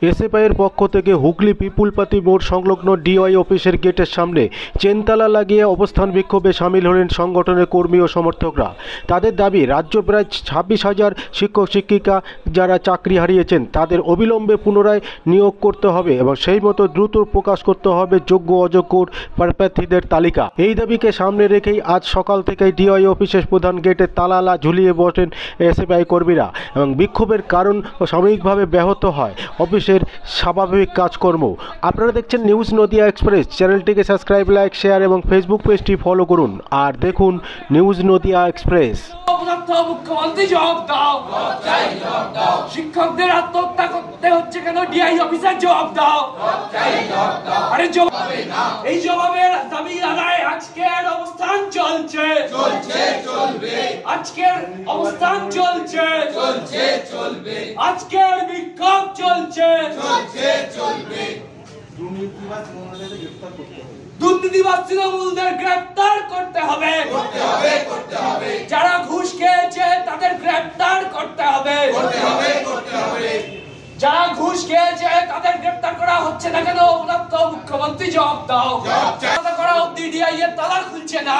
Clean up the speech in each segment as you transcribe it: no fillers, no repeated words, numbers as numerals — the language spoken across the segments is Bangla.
এসএফআইয়ের পক্ষ থেকে হুগলি পিপুলপাতি মোড় সংলগ্ন ডিওয়াই অফিসের গেটের সামনে চেনতালা লাগিয়ে অবস্থান বিক্ষোভে সামিল হলেন সংগঠনের কর্মী ও সমর্থকরা। তাদের দাবি, রাজ্য প্রায় 26,000 শিক্ষক শিক্ষিকা যারা চাকরি হারিয়েছেন তাদের অবিলম্বে পুনরায় নিয়োগ করতে হবে এবং সেই মতো দ্রুত প্রকাশ করতে হবে যোগ্য অযোগ্য প্রার্থীদের তালিকা। এই দাবিকে সামনে রেখেই আজ সকাল থেকেই ডিওয়াই অফিসের প্রধান গেটে তালা ঝুলিয়ে বসেন এসএফআই কর্মীরা এবং বিক্ষোভের কারণ সাময়িকভাবে ব্যাহত হয় অফিসের স্বাভাবিক কাজকর্ম। আপনারা দেখছেন নিউজ নদিয়া এক্সপ্রেস। চ্যানেলটিকে সাবস্ক্রাইব, লাইক, শেয়ার এবং ফেসবুক পেজটি ফলো করুন আর দেখুন নিউজ নদিয়া এক্সপ্রেস। মুখ্যমন্ত্রী জবাব দাও, শিক্ষকদের আত্মহত্যা করতে হচ্ছে কেন? ডিআই অফিসার জবাব দাও। আরে এই জবাবের দাবি আদায় আজকের অবস্থান চলছে, আজকের অবস্থান চলছে, আজকের বিক্ষোভ চলছে। দুর্নীতিবাজ তৃণমূলদের গ্রেপ্তার করতে হবে, যারা ঘুষ খেয়েছে তাদের গ্রেপ্তার করতে হবে, যারা ঘুষ খেয়েছে তাদের গ্রেপ্তার করা হচ্ছে না কেন? উপযুক্ত মুখ্যমন্ত্রী জবাব দাও। করা অব্দি ডিআই এর তালা খুলছে না,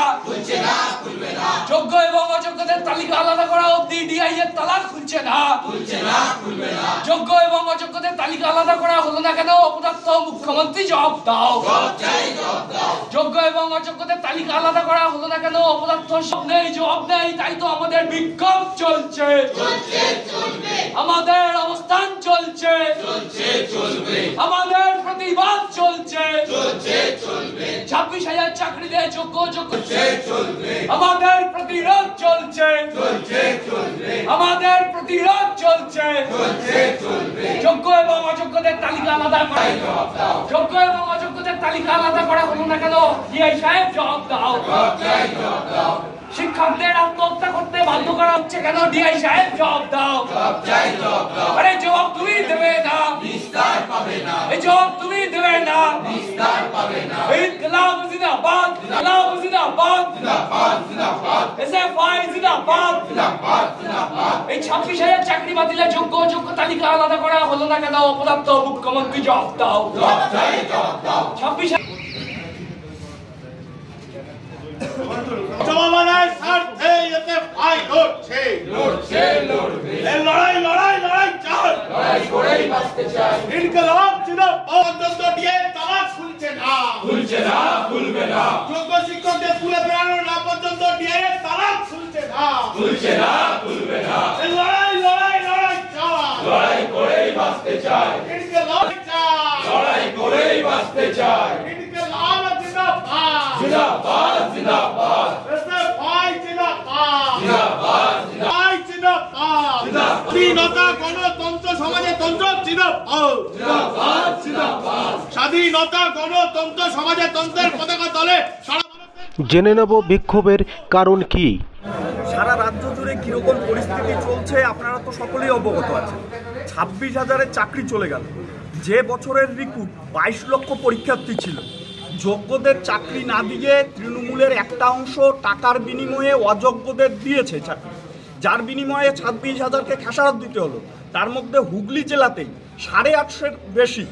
যোগ্য এবং অযোগ্যদের তালিকা আলাদা করা অব্দি ডিআই এর তালা খুলছে না, যোগ্য এবং অযোগ্যদের তালিকা আলাদা করা হলো না কেন? উপযুক্ত মুখ্যমন্ত্রী জবাব দাও। যোগ্য এবং অযোগ্যদের তালিকা আলাদা করা হলো না কেন? উপযুক্ত জবাব নেই, তাই তো আমাদের বিক্ষোভ চলছে, আমাদের অবস্থান চলছে, আমাদের প্রতিবাদ চলছে। 26,000 চাকরিতে যোগ্য অযোগ্য আমাদের প্রতিরোধ চলছে, আমাদের প্রতিরোধ চলছে। যোগ্য এবং অযোগ্যদের তালিকা আলাদা করা, যোগ্য এবং অযোগ্যদের তালিকা আলাদা করা হলো না কেন? ডিআই সাহেব জবাব দাও। শিক্ষকদের আত্মহত্যা করতে বাধ্য করা হচ্ছে কেন? ডিআই সাহেব জবাব দাও। আরে জবাব তুমি দেবে না, এই জবাব তুমি দেবে না। ইনকলাব জিন্দাবাদ, ইনকলাব জিন্দাবাদ, এসএফআই জিন্দাবাদ। এই 26,000 চাকরি বাতিলের যোগ্য অযোগ্য তালিকা আলাদা করা হলো না কেন? উপযুক্ত মুখ্যমন্ত্রী জবাব দাও। 26 জবাবের স্বার্থে এসএফআই লড়ছে, লড়াই লড়াই লড়াই চাই, লড়াই করেই বাঁচতে চাই। ইনকলাব জিন্দাবাদ। ডিএ তালা খুলছে না, খুলবে না। যোগ্য শিক্ষকদের স্কুলে ফেরানোর না পর্যন্ত ডিএ তালা খুলছে না, খুলবে না। লড়াই লড়াই লড়াই চাই, লড়াই করেই বাঁচতে চাই। ইনকলাব চাই, লড়াই করেই বাঁচতে চাই। ইনকলাব জিন্দাবাদ, জিন্দাবাদ জিন্দাবাদ। এসএফআই জিন্দাবাদ, জিন্দাবাদ জিন্দাবাদ। স্বাধীনতা গণতন্ত্র সমাজে তন্ত্র জিন্দাবাদ, জিন্দাবাদ জিন্দাবাদ। স্বাধীনতা গণতন্ত্র সমাজে তন্ত্রের পতাকা তলে সারা জেনে নেব বিক্ষোভের কারণ কি। সারা রাজ্য জুড়ে কিরকম পরিস্থিতি চলছে আপনারা তো সকলেই অবগত আছেন। 26,000 চাকরি চলে গেল। যে বছরের রিক্রুট 22 লক্ষ পরীক্ষার্থী ছিল, যোগ্যদের চাকরি না দিয়ে তৃণমূলের একটা অংশ টাকার বিনিময়ে অযোগ্যদের দিয়েছে চাকরি, যার বিনিময়ে 26,000কে খেসারত দিতে হলো। তার মধ্যে হুগলি জেলাতেই 850-এর বেশি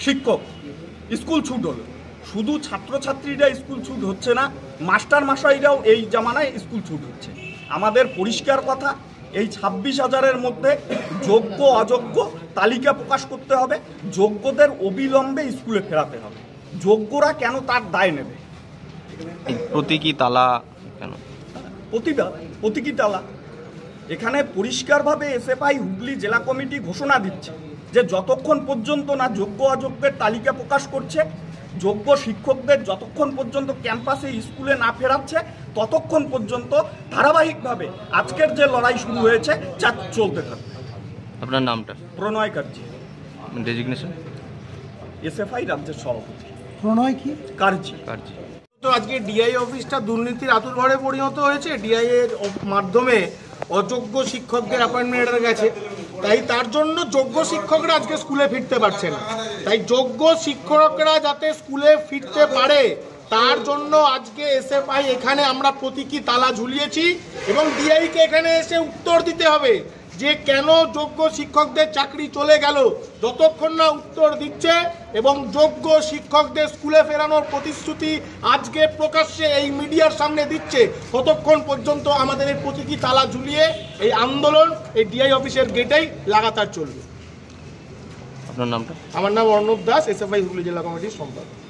শিক্ষক স্কুল ছুট হলো। শুধু ছাত্রছাত্রীরা স্কুল ছুট হচ্ছে না, মাস্টার মশাইরাও এই জামানায় স্কুল ছুট হচ্ছে। আমাদের পরিষ্কার কথা, এই 26,000-এর মধ্যে যোগ্য অযোগ্য তালিকা প্রকাশ করতে হবে, যোগ্যদের অবিলম্বে স্কুলে ফেরাতে হবে। যোগ্যরা কেন তার দায় নেবে? প্রতীকী তালা কেন? প্রতীকী তালা এখানে পরিষ্কারভাবে এসএফআই হুগলি জেলা কমিটি ঘোষণা দিচ্ছে যে যতক্ষণ পর্যন্ত না যোগ্য অযোগ্যের তালিকা প্রকাশ করছে, যোগ্য শিক্ষকদের যতক্ষণ পর্যন্ত ক্যাম্পাসে স্কুলে না ফেরাচ্ছে, ততক্ষণ পর্যন্ত ধারাবাহিকভাবে আজকের যে লড়াই শুরু হয়েছে যা চলতে থাকবে। আপনার নামটা? প্রণয় কার্জি, ডেজিগনেশন এসএফআই রাজ্যের সভাপতি। প্রণয় কি কার্জি। তো আজকে ডিআই অফিসটা দুর্নীতির আতুরঘরে পরিণত হয়েছে। ডিআই এর মাধ্যমে অযোগ্য শিক্ষকদের অ্যাপয়েন্টমেন্ট গেছে, তাই তার জন্য যোগ্য শিক্ষকরা আজকে স্কুলে ফিরতে পারছে না। তাই যোগ্য শিক্ষকরা যাতে স্কুলে ফিরতে পারে তার জন্য আজকে এসএফআই এখানে আমরা প্রতীকী তালা ঝুলিয়েছি এবং ডিআইকে এখানে এসে উত্তর দিতে হবে যে কেন যোগ্য শিক্ষকদের চাকরি চলে গেল, যতক্ষণ না উত্তর দিচ্ছে এবং যোগ্য শিক্ষকদের স্কুলে ফেরানোর প্রতিশ্রুতি আজকে প্রকাশ্যে এই মিডিয়ার সামনে দিচ্ছে, ততক্ষণ পর্যন্ত আমাদের এই প্রতীকী তালা ঝুলিয়ে এই আন্দোলন এই ডিআই অফিসের গেটেই লাগাতার চলবে। আপনার নামটা? আমার নাম অর্ণব দাস, এসএফআই হুগলি জেলা কমিটির সম্পাদক।